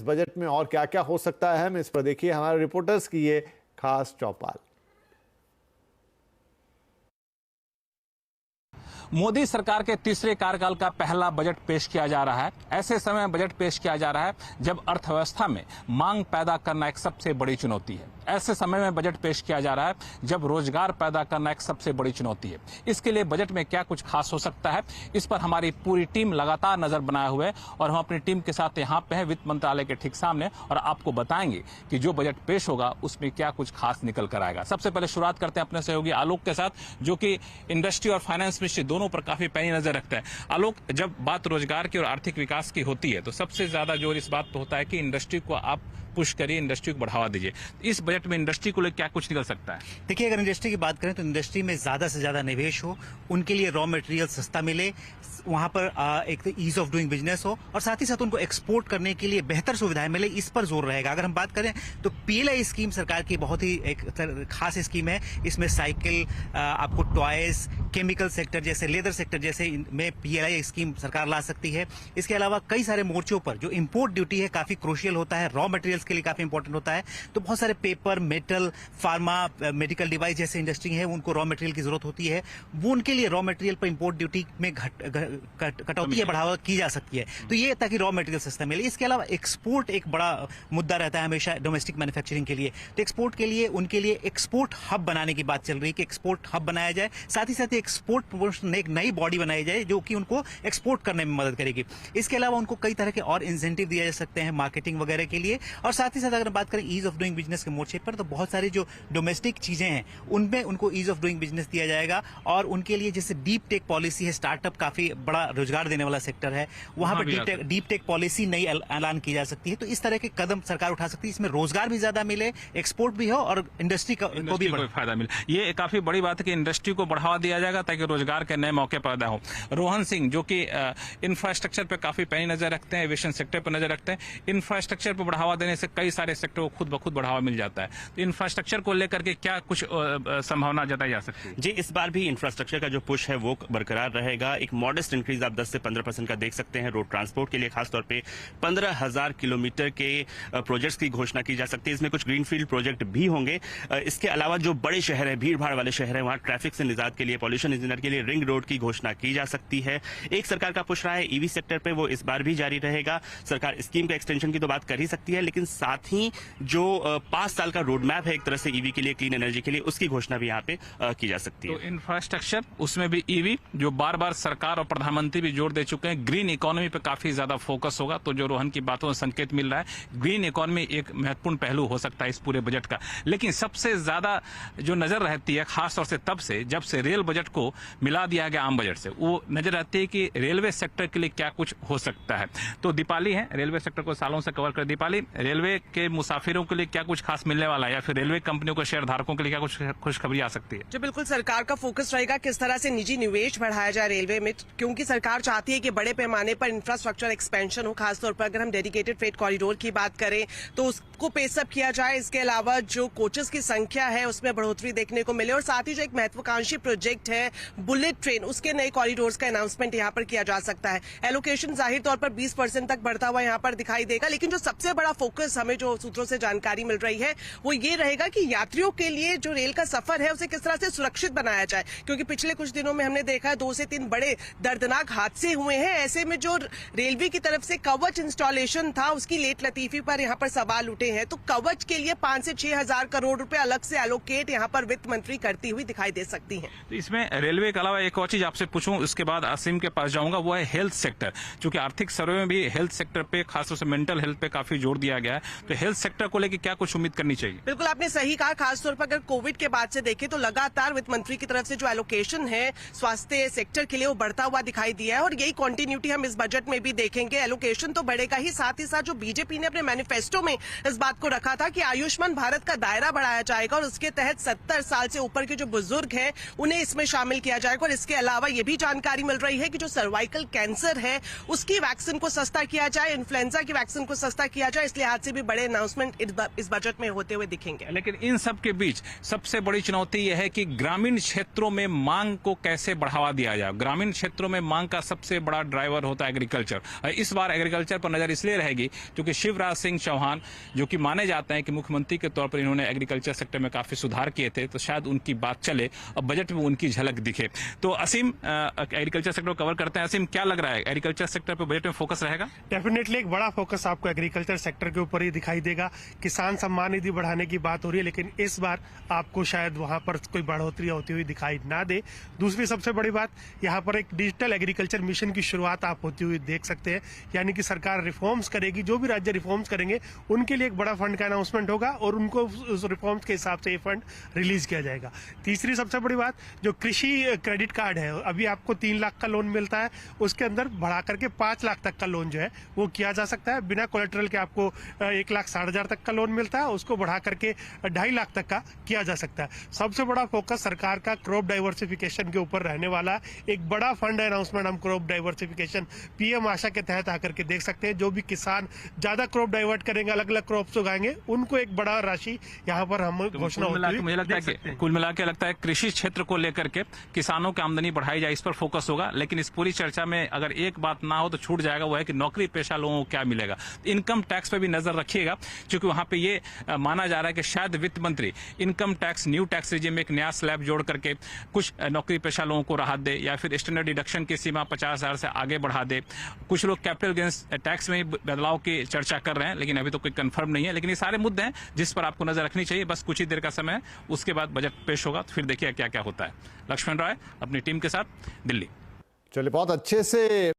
Budget में और क्या क्या हो सकता है अहम, इस पर देखिए हमारे रिपोर्टर्स की ये खास चौपाल। मोदी सरकार के तीसरे कार्यकाल का पहला बजट पेश किया जा रहा है। ऐसे समय बजट पेश किया जा रहा है जब अर्थव्यवस्था में मांग पैदा करना एक सबसे बड़ी चुनौती है। ऐसे समय में बजट पेश किया जा रहा है जब रोजगार पैदा करना एक सबसे बड़ी चुनौती है। इसके लिए बजट में क्या कुछ खास हो सकता है, इस पर हमारी पूरी टीम लगातार नजर बनाए हुए है और हम अपनी टीम के साथ यहाँ पे हैं वित्त मंत्रालय के ठीक सामने और आपको बताएंगे कि जो बजट पेश होगा उसमें क्या कुछ खास निकल कर आएगा। सबसे पहले शुरुआत करते हैं अपने सहयोगी आलोक के साथ, जो कि इंडस्ट्री और फाइनेंस मिनिस्ट्री दोनों पर काफी पैनी नजर रखता है। आलोक, जब बात रोजगार की और आर्थिक विकास की होती है तो सबसे ज्यादा जोर इस बात पर होता है कि इंडस्ट्री को आप पुश करिए, इंडस्ट्री को बढ़ावा दीजिए। इस बजट में इंडस्ट्री को लेकर क्या कुछ निकल सकता है? देखिए, अगर इंडस्ट्री की बात करें तो इंडस्ट्री में ज्यादा से ज्यादा निवेश हो, उनके लिए रॉ मटेरियल सस्ता मिले, वहां पर एक तो ईज ऑफ डूइंग बिजनेस हो और साथ ही साथ उनको एक्सपोर्ट करने के लिए बेहतर सुविधाएं मिले, इस पर जोर रहेगा। अगर हम बात करें तो पीएलआई स्कीम सरकार की बहुत ही एक खास स्कीम है। इसमें साइकिल, आपको टॉयज, केमिकल सेक्टर जैसे, लेदर सेक्टर जैसे में पीएलआई स्कीम सरकार ला सकती है। इसके अलावा कई सारे मोर्चों पर जो इम्पोर्ट ड्यूटी है काफी क्रूशियल होता है, रॉ मटेरियल्स के लिए काफी इंपॉर्टेंट होता है। तो बहुत सारे paper, metal, pharma, medical device जैसे इंडस्ट्री है, उनको रॉ मटेरियल की जरूरत होती है। वो उनके लिए रॉ मटेरियल पर इम्पोर्ट ड्यूटी में कटौती या बढ़ावा की जा सकती है। तो ये ताकि रॉ मटेरियल सस्ता मिले। इसके अलावा एक्सपोर्ट एक बड़ा मुद्दा रहता है हमेशा डोमेस्टिक मैन्युफैक्चरिंग के लिए। तो एक्सपोर्ट के लिए उनके लिए एक्सपोर्ट हब बनाने की बात चल रही है कि एक्सपोर्ट हब बनाया जाए। साथ ही साथ एक्सपोर्ट प्रमोशन एक नई बॉडी बनाई जाए जो कि उनको एक्सपोर्ट करने में मदद करेगी। इसके अलावा उनको कई तरह के और इंसेंटिव दिए जा सकते हैं मार्केटिंग वगैरह के लिए। और साथ ही साथ अगर बात करें ईज ऑफ डूइंग बिजनेस के मोर्चे पर, तो बहुत सारी जो डोमेस्टिक चीजें हैं उनमें उनको ईज ऑफ डूइंग बिजनेस दिया जाएगा। और उनके लिए जैसे डीप टेक पॉलिसी है, स्टार्टअप काफी बड़ा रोजगार देने वाला सेक्टर है, वहां पर डीप टेक पॉलिसी नई ऐलान की जा सकती है। तो इस तरह के कदम सरकार उठा सकती है, इसमें रोजगार भी ज्यादा मिले, एक्सपोर्ट भी हो और इंडस्ट्री को भी फायदा मिले। ये काफी बड़ी बात है कि इंडस्ट्री को बढ़ावा दिया जाएगा ताकि रोजगार के नए मौके पैदा हो। रोहन सिंह, जो कि इंफ्रास्ट्रक्चर पर काफी पैनी नजर रखते हैं, एविएशन सेक्टर पर नजर रखते हैं, इंफ्रास्ट्रक्चर पर बढ़ावा देने से कई सारे सेक्टर को खुद ब खुद बढ़ावा मिल जाता है। तो इंफ्रास्ट्रक्चर को लेकर के क्या कुछ संभावना जताई जा सकती है? जी, इस बार भी इंफ्रास्ट्रक्चर का जो पुश है वो बरकरार रहेगा। एक मॉडेस्ट इंक्रीज आप 10 से 15% का देख सकते हैं। रोड ट्रांसपोर्ट के लिए खासतौर पे 15,000 किलोमीटर के प्रोजेक्ट्स की घोषणा की जा सकती है। इसमें कुछ ग्रीनफील्ड प्रोजेक्ट भी होंगे। इसके अलावा जो बड़े शहर है, भीड़ भाड़ वाले शहर है, वहां ट्रैफिक से निजात के लिए, पॉल्यूशन इंजीनियर के लिए रिंग रोड की घोषणा की जा सकती है। एक सरकार का पुश रहा है ईवी सेक्टर पे, वो इस बार भी जारी रहेगा। सरकार स्कीम के एक्सटेंशन की तो बात कर ही सकती है, लेकिन साथ ही जो 5 साल का रोड मैप है एक तरह से ईवी के लिए, क्लीन एनर्जी के लिए, उसकी घोषणा भी यहाँ पे की जा सकती है। तो इंफ्रास्ट्रक्चर, उसमें भी ईवी, जो बार बार सरकार और प्रधानमंत्री भी जोर दे चुके हैं, ग्रीन इकोनॉमी पे काफी ज्यादा फोकस होगा। तो जो रोहन की बातों से संकेत मिल रहा है, ग्रीन इकोनॉमी एक महत्वपूर्ण पहलू हो सकता है इस पूरे बजट का। लेकिन सबसे ज्यादा जो नजर रहती है, खासतौर से तब से जब से रेल बजट को मिला दिया गया आम बजट से, वो नजर रहती है कि रेलवे सेक्टर के लिए क्या कुछ हो सकता है। तो दीपाली है, रेलवे सेक्टर को सालों से कवर कर। दीपाली, रेलवे के मुसाफिरों के लिए क्या कुछ खास मिलने वाला है या फिर रेलवे कंपनियों के शेयर धारकों के लिए क्या कुछ खुशखबरी आ सकती है? जो बिल्कुल सरकार का फोकस रहेगा किस तरह से निजी निवेश बढ़ाया जाए रेलवे में, क्योंकि सरकार चाहती है कि बड़े पैमाने पर इंफ्रास्ट्रक्चर एक्सपेंशन हो। खासतौर पर अगर हम डेडिकेटेड फ्रेट कॉरिडोर की बात करें तो उसको पेसअप किया जाए। इसके अलावा जो कोचेस की संख्या है उसमें बढ़ोतरी देखने को मिले और साथ ही जो एक महत्वाकांक्षी प्रोजेक्ट है बुलेट ट्रेन, उसके नए कॉरिडोर्स का अनाउंसमेंट यहाँ पर किया जा सकता है। एलोकेशन जाहिर तौर पर 20% तक बढ़ता हुआ यहाँ पर दिखाई देगा। लेकिन जो सबसे बड़ा फोकस हमें जो सूत्रों से जानकारी मिल रही है वो ये रहेगा कि यात्रियों के लिए जो रेल का सफर है उसे किस तरह से सुरक्षित बनाया जाए, क्योंकि पिछले कुछ दिनों में हमने देखा है 2 से 3 बड़े दर्दनाक हादसे हुए हैं। ऐसे में जो रेलवे की तरफ से कवच इंस्टॉलेशन था उसकी लेट लतीफी पर यहाँ पर सवाल उठे हैं। तो कवच के लिए 5 से 6 हजार करोड़ रुपए अलग से एलोकेट यहाँ पर वित्त मंत्री करती हुई दिखाई दे सकती है। तो इसमें रेलवे के अलावा एक और चीज आपसे पूछूं, उसके बाद आसिम के पास जाऊंगा, वो है हेल्थ सेक्टर। क्योंकि आर्थिक सर्वे में भी हेल्थ सेक्टर पे, खासतौर से मेंटल हेल्थ पे काफी जोर दिया गया है। तो हेल्थ सेक्टर को लेकर क्या कुछ उम्मीद करनी चाहिए? बिल्कुल आपने सही कहा। खासतौर पर अगर कोविड के बाद से देखें तो लगातार वित्त मंत्री की तरफ से जो एलोकेशन है स्वास्थ्य सेक्टर के लिए वो बढ़ता हुआ दिखाई दिया है और यही कंटिन्यूटी हम इस बजट में भी देखेंगे। एलोकेशन तो बढ़ेगा ही, साथ जो बीजेपी ने अपने मैनिफेस्टो में इस बात को रखा था कि आयुष्मान भारत का दायरा बढ़ाया जाएगा और उसके तहत 70 साल से ऊपर के जो बुजुर्ग हैं उन्हें इसमें शामिल किया जाएगा। और इसके अलावा ये भी जानकारी मिल रही है कि जो सर्वाइकल कैंसर है उसकी वैक्सीन को सस्ता किया जाए, इन्फ्लुएंजा की वैक्सीन को सस्ता किया जाए। इस लिहाज से भी बड़े अनाउंसमेंट इस बजट में हो होते हुए दिखेंगे। लेकिन इन सब के बीच सबसे बड़ी चुनौती यह है कि ग्रामीण क्षेत्रों में मांग को कैसे बढ़ावा दिया जाए। ग्रामीण क्षेत्रों में मांग का सबसे बड़ा ड्राइवर होता है एग्रीकल्चर। इस बार एग्रीकल्चर पर नजर इसलिए रहेगी क्योंकि शिवराज सिंह चौहान, जो कि माने जाते हैं कि मुख्यमंत्री के तौर पर इन्होंने एग्रीकल्चर सेक्टर में काफी सुधार किए थे, तो शायद उनकी बात चले और बजट में उनकी झलक दिखे। तो असीम एग्रीकल्चर सेक्टर को कवर करते हैं। असीम, क्या लग रहा है, एग्रीकल्चर सेक्टर पर बजट में फोकस रहेगा? डेफिनेटली एक बड़ा फोकस आपको एग्रीकल्चर सेक्टर के ऊपर ही दिखाई देगा। किसान सम्मान निधि बढ़ाने की बात हो रही है, लेकिन इस बार आपको शायद वहां पर कोई बढ़ोतरी होती हुई दिखाई ना दे। दूसरी सबसे बड़ी बात, यहाँ पर एक डिजिटल एग्रीकल्चर मिशन की शुरुआत आप होती हुई देख सकते हैं, यानी कि सरकार रिफॉर्म्स करेगी। जो भी राज्य रिफॉर्म्स करेंगे उनके लिए एक बड़ा फंड का अनाउंसमेंट होगा और उनको उस रिफॉर्म्स के हिसाब से ये फंड रिलीज किया जाएगा। तीसरी सबसे बड़ी बात, जो कृषि क्रेडिट कार्ड है, अभी आपको 3 लाख का लोन मिलता है, उसके अंदर बढ़ा करके 5 लाख तक का लोन जो है वो किया जा सकता है। बिना कोलेटरल के आपको 1,60,000 तक का लोन मिलता है, उसको बढ़ा करके 2.5 लाख तक का किया जा सकता है। सबसे बड़ा फोकस सरकार का क्रॉप डाइवर्सिफिकेशन के ऊपर रहने वाला। एक बड़ा फंड अनाउंसमेंट हम क्रॉप डाइवर्सिफिकेशन पीएम आशा के तहत आकर के देख सकते हैं। जो भी किसान ज्यादा क्रॉप डाइवर्ट करेंगे, अलग अलग क्रॉप्स उगाएंगे, उनको एक बड़ा राशि यहाँ पर हम घोषणा होती हुई मुझे लगता है कि कुल मिला के लगता है कृषि क्षेत्र को लेकर के किसानों की आमदनी बढ़ाई जाए, इस पर फोकस होगा। लेकिन इस पूरी चर्चा में अगर एक बात ना हो तो छूट जाएगा, वो है कि नौकरी पेशा लोगों को क्या मिलेगा। इनकम टैक्स पे भी नजर रखिएगा, क्योंकि वहां पे ये माना जा रहा है कि शायद वित्त मंत्री income tax, new tax regime में एक नया स्लैब जोड़ करके कुछ नौकरी पेशा लोगों को राहत दे, या फिर स्टैंडर्ड डिडक्शन की सीमा 50,000 से आगे बढ़ा दे। कुछ लोग कैपिटल गेन्स टैक्स में बदलाव की चर्चा कर रहे हैं, लेकिन अभी तो कोई कंफर्म नहीं है। लेकिन ये सारे मुद्दे हैं जिस पर आपको नजर रखनी चाहिए। बस कुछ ही देर का समय है, उसके बाद बजट पेश होगा, तो फिर देखिए क्या क्या होता है। लक्ष्मण राय अपनी टीम के साथ, दिल्ली। चलिए, बहुत अच्छे से